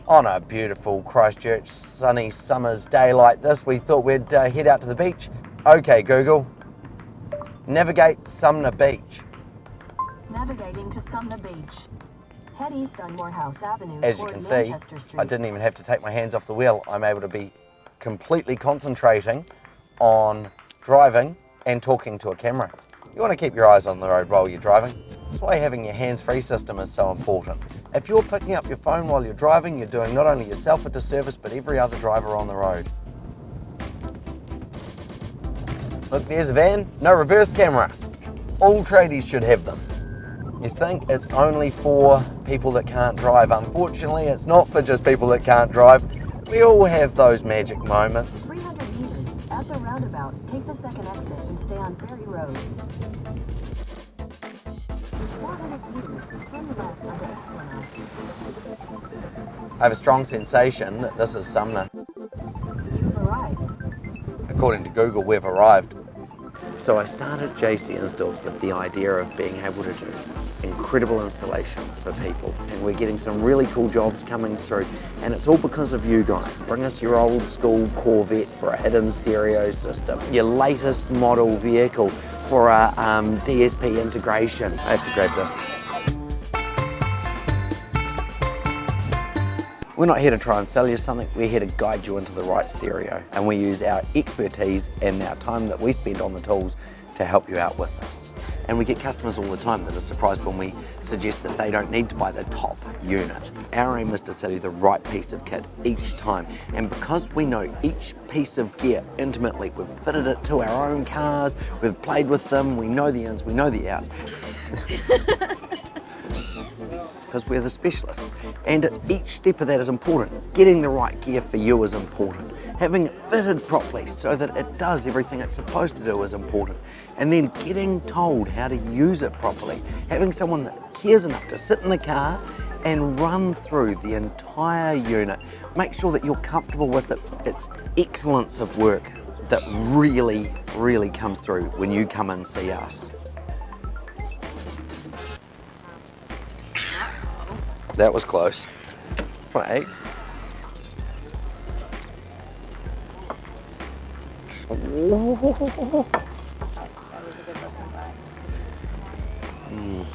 On a beautiful Christchurch sunny summer's day like this, we thought we'd head out to the beach. Okay, Google, navigate Sumner Beach. Navigating to Sumner Beach. Head east on Morehouse Avenue. As you can see, I didn't even have to take my hands off the wheel. I'm able to be completely concentrating on driving and talking to a camera. You want to keep your eyes on the road while you're driving. That's why having your hands-free system is so important. If you're picking up your phone while you're driving, you're doing not only yourself a disservice, but every other driver on the road. Look, there's a van, no reverse camera. All tradies should have them. You think it's only for people that can't drive. Unfortunately, it's not for just people that can't drive. We all have those magic moments. 300 meters at the roundabout, take the second exit and stay on Ferry Road. 400 meters, turn left onto Esplanade. I have a strong sensation that this is Sumner. You've arrived. According to Google, we've arrived. So I started JC Installs with the idea of being able to do incredible installations for people, and we're getting some really cool jobs coming through, and it's all because of you guys. Bring us your old school Corvette for a hidden stereo system, your latest model vehicle for a DSP integration. I have to grab this. We're not here to try and sell you something, we're here to guide you into the right stereo, and we use our expertise and our time that we spend on the tools to help you out with this. And we get customers all the time that are surprised when we suggest that they don't need to buy the top unit. Our aim is to sell you the right piece of kit each time, and because we know each piece of gear intimately, we've fitted it to our own cars, we've played with them, we know the ins, we know the outs. Because we're the specialists, and it's each step of that is important. Getting the right gear for you is important. Having it fitted properly so that it does everything it's supposed to do is important. And then getting told how to use it properly. Having someone that cares enough to sit in the car and run through the entire unit. Make sure that you're comfortable with it. It's excellence of work that really, really comes through when you come and see us. That was close. Wait. That was a good looking bike.